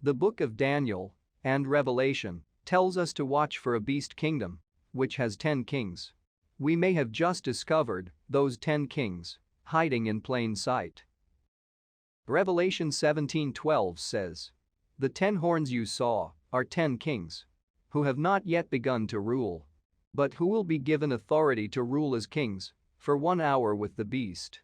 The book of Daniel and Revelation tells us to watch for a beast kingdom, which has 10 kings. We may have just discovered those 10 kings hiding in plain sight. Revelation 17:12 says, "The 10 horns you saw are 10 kings who have not yet begun to rule, but who will be given authority to rule as kings for 1 hour with the beast."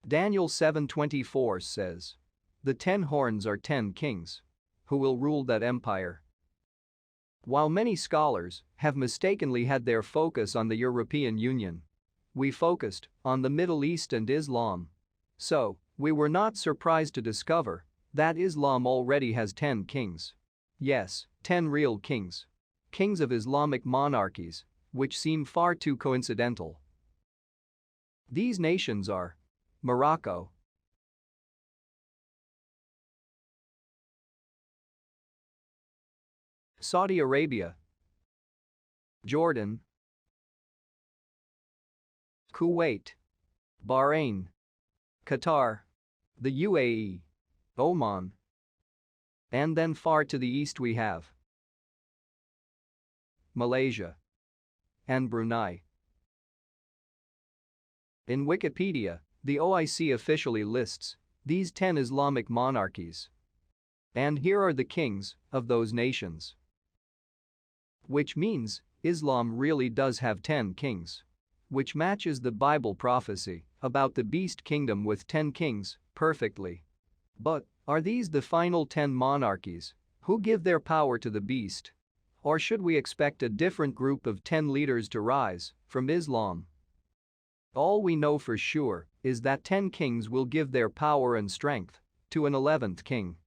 Daniel 7:24 says, "The 10 horns are 10 kings who will rule that empire." While many scholars have mistakenly had their focus on the European Union, we focused on the Middle East and Islam. So, we were not surprised to discover that Islam already has 10 kings. Yes, 10 real kings. Kings of Islamic monarchies, which seem far too coincidental. These nations are Morocco, Saudi Arabia, Jordan, Kuwait, Bahrain, Qatar, the UAE, Oman, and then far to the east we have Malaysia and Brunei. In Wikipedia, the OIC officially lists these 10 Islamic monarchies. And here are the kings of those nations. Which means Islam really does have 10 kings. Which matches the Bible prophecy about the beast kingdom with 10 kings perfectly. But are these the final 10 monarchies who give their power to the beast? Or should we expect a different group of 10 leaders to rise from Islam? All we know for sure is that 10 kings will give their power and strength to an 11th king.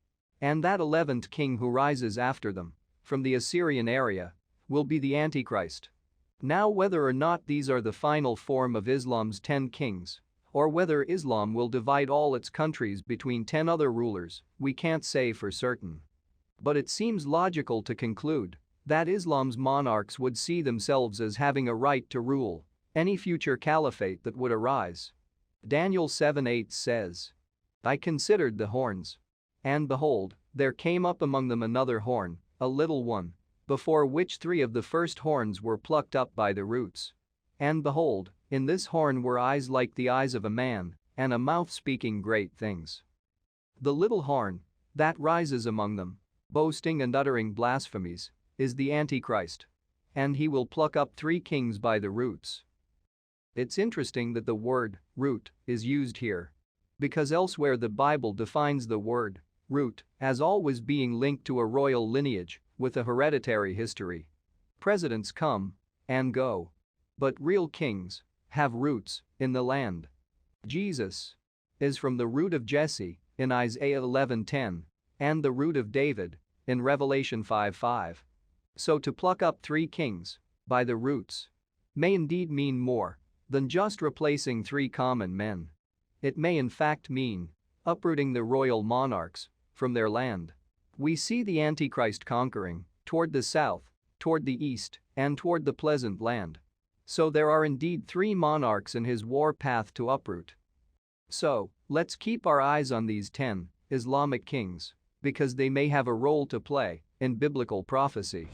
And that 11th king who rises after them from the Assyrian area will be the Antichrist. Now, whether or not these are the final form of Islam's 10 kings, or whether Islam will divide all its countries between 10 other rulers, we can't say for certain. But it seems logical to conclude that Islam's monarchs would see themselves as having a right to rule any future caliphate that would arise. Daniel 7:8 says, "I considered the horns, and behold, there came up among them another horn, a little one, before which 3 of the first horns were plucked up by the roots. And behold, in this horn were eyes like the eyes of a man, and a mouth speaking great things." The little horn that rises among them, boasting and uttering blasphemies, is the Antichrist. And he will pluck up 3 kings by the roots. It's interesting that the word root is used here, because elsewhere the Bible defines the word root as always being linked to a royal lineage with a hereditary history. Presidents come and go, but real kings have roots in the land. Jesus is from the root of Jesse in Isaiah 11:10 and the root of David in Revelation 5:5. So to pluck up 3 kings by the roots may indeed mean more than just replacing 3 common men. It may in fact mean uprooting the royal monarchs from their land. We see the Antichrist conquering toward the south, toward the east, and toward the pleasant land. So there are indeed 3 monarchs in his war path to uproot. So, let's keep our eyes on these 10 Islamic kings, because they may have a role to play in biblical prophecy.